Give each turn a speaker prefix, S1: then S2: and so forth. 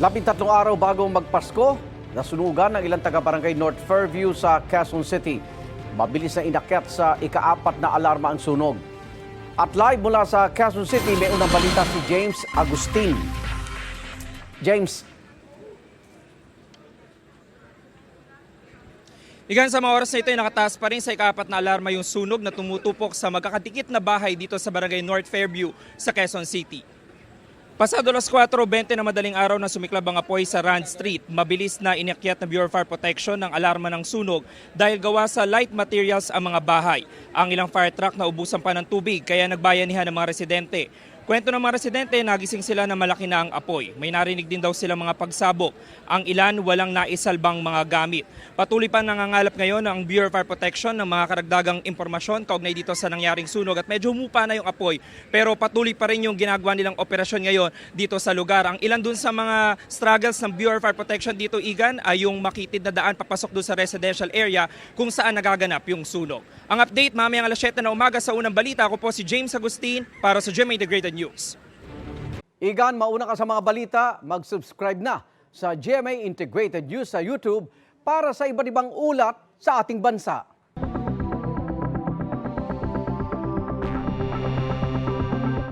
S1: 13 araw bago magpasko, nasunugan ng ilang taga-barangay North Fairview sa Quezon City. Mabilis na inakyat sa ika-4 na alarma ang sunog. At live mula sa Quezon City, may unang balita si James Agustin. James.
S2: Igan sa mga oras na ito ay nakataas pa rin sa ika-4 na alarma yung sunog na tumutupok sa magkakadikit na bahay dito sa barangay North Fairview sa Quezon City. Pasado alas 4:20 na madaling araw na sumiklab ang apoy sa Rand Street. Mabilis na inakyat ng Bureau of Fire Protection ng alarma ng sunog dahil gawa sa light materials ang mga bahay. Ang ilang fire truck na ubusan pa ng tubig kaya nagbayanihan ng mga residente. Kwento ng mga residente, nagising sila na malaki na ang apoy. May narinig din daw sila mga pagsabog. Ang ilan walang naisalbang mga gamit. Patuloy pa nangangalap ngayon ang Bureau of Fire Protection ng mga karagdagang impormasyon kaugnay dito sa nangyaring sunog at medyo humupa na yung apoy. Pero patuloy pa rin yung ginagawa nilang operasyon ngayon dito sa lugar. Ang ilan dun sa mga struggles ng Bureau of Fire Protection dito, Igan, ay yung makitid na daan papasok dun sa residential area kung saan nagaganap yung sunog. Ang update mamayang alas 7 na umaga sa unang balita. Ako po si James Agustin para sa GMA Integrated News.
S1: Igan, mauna ka sa mga balita, mag-subscribe na sa GMA Integrated News sa YouTube para sa iba't ibang ulat sa ating bansa.